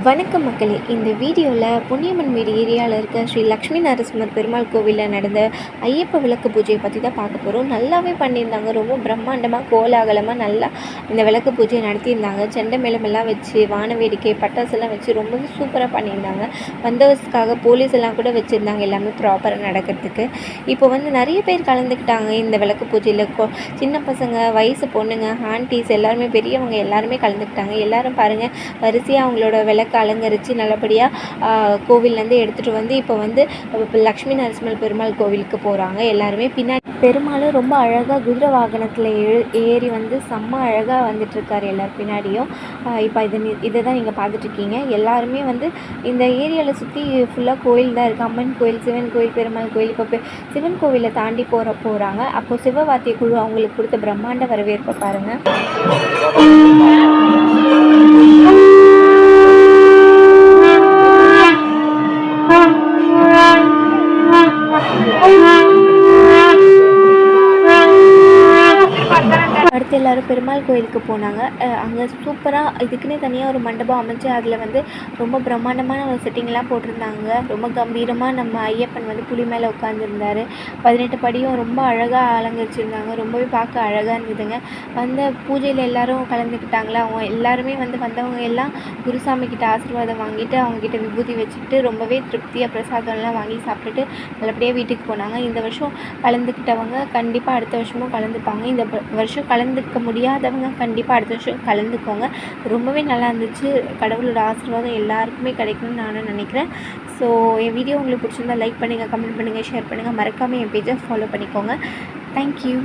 வணக்கம் மக்களே. இந்த வீடியோவில் பொன்னியம்மன் வீடு ஏரியாவில் இருக்க ஸ்ரீ லக்ஷ்மி நரசிம்மர் பெருமாள் கோவிலில் நடந்த ஐயப்ப விளக்கு பூஜையை பற்றி தான் பார்க்க போகிறோம். நல்லாவே பண்ணியிருந்தாங்க. ரொம்ப பிரம்மாண்டமாக கோலாகலமாக நல்லா இந்த விளக்கு பூஜையை நடத்தியிருந்தாங்க. செண்டை மேளமெல்லாம் வச்சு வான வேடிக்கை பட்டாசெல்லாம் வச்சு ரொம்பவே சூப்பராக பண்ணியிருந்தாங்க. பந்தோபஸ்துக்காக போலீஸ் எல்லாம் கூட வச்சுருந்தாங்க, எல்லாமே ப்ராப்பராக நடக்கிறதுக்கு. இப்போ நிறைய பேர் கலந்துக்கிட்டாங்க இந்த விளக்கு பூஜையில். சின்ன பசங்க, வயசு பொண்ணுங்க, ஆன்டிஸ் எல்லாருமே, பெரியவங்க எல்லாருமே கலந்துக்கிட்டாங்க. எல்லோரும் பாருங்கள், வரிசையாக அவங்களோட விளக்கு அலங்கரித்து நல்லபடியாக கோவிலேருந்து எடுத்துகிட்டு இப்போ லக்ஷ்மி நரசிம்மர் பெருமாள் கோவிலுக்கு போகிறாங்க. எல்லாருமே பின்னாடி பெருமாளும் ரொம்ப அழகாக குதிரை வாகனத்தில் ஏறி செம்ம அழகாக வந்துட்டுருக்காரு எல்லார் பின்னாடியும். இப்போ இதை தான் நீங்கள் பார்த்துட்ருக்கீங்க. எல்லாருமே இந்த ஏரியாவில் சுற்றி ஃபுல்லாக கோயில் தான் இருக்குது. அம்மன் கோயில், சிவன் கோயில், பெருமாள் கோயில். இப்போ சிவன் கோவிலை தாண்டி போகிறாங்க. அப்போது சிவவாத்திய குழு அவங்களுக்கு கொடுத்த பிரம்மாண்ட வரவேற்பை பாருங்கள். அடுத்து எல்லோரும் பெருமாள் கோயிலுக்கு போனாங்க. அங்கே சூப்பராக இதுக்குன்னே தனியாக ஒரு மண்டபம் அமைச்சு அதில் ரொம்ப பிரம்மாண்டமான ஒரு செட்டிங்லாம் போட்டிருந்தாங்க. ரொம்ப கம்பீரமாக நம்ம ஐயப்பன் புலி மேலே உட்காந்துருந்தார். 18 படியும் ரொம்ப அழகாக அலங்கரிச்சிருந்தாங்க. ரொம்பவே பார்க்க அழகாக இருந்ததுங்க. பூஜையில் எல்லோரும் கலந்துக்கிட்டாங்களா, அவங்க எல்லாருமே வந்தவங்க எல்லாம் குருசாமிக்கிட்ட ஆசீர்வாதம் வாங்கிட்டு அவங்கக்கிட்ட விபூதி வச்சுக்கிட்டு ரொம்பவே திருப்தியாக பிரசாதம்லாம் வாங்கி சாப்பிட்டுட்டு நல்லபடியாக வீட்டுக்கு போனாங்க. இந்த வருஷம் கலந்துக்கிட்டவங்க கண்டிப்பாக அடுத்த வருஷமும் கலந்துப்பாங்க. இந்த வருஷம் கலந்துக்க முடியாதவங்க கண்டிப்பாக அடுத்த வருஷம் கலந்துக்கோங்க. ரொம்பவே நல்லா இருந்துச்சு. கடவுளோட ஆசீர்வாதம் எல்லாருக்குமே கிடைக்கணும்னு நானும் நினைக்கிறேன். ஸோ என் வீடியோ உங்களுக்கு பிடிச்சிருந்தா லைக் பண்ணுங்கள், கமெண்ட் பண்ணுங்கள், ஷேர் பண்ணுங்கள். மறக்காமல் என் பேஜை ஃபாலோ பண்ணிக்கோங்க. தேங்க்யூ.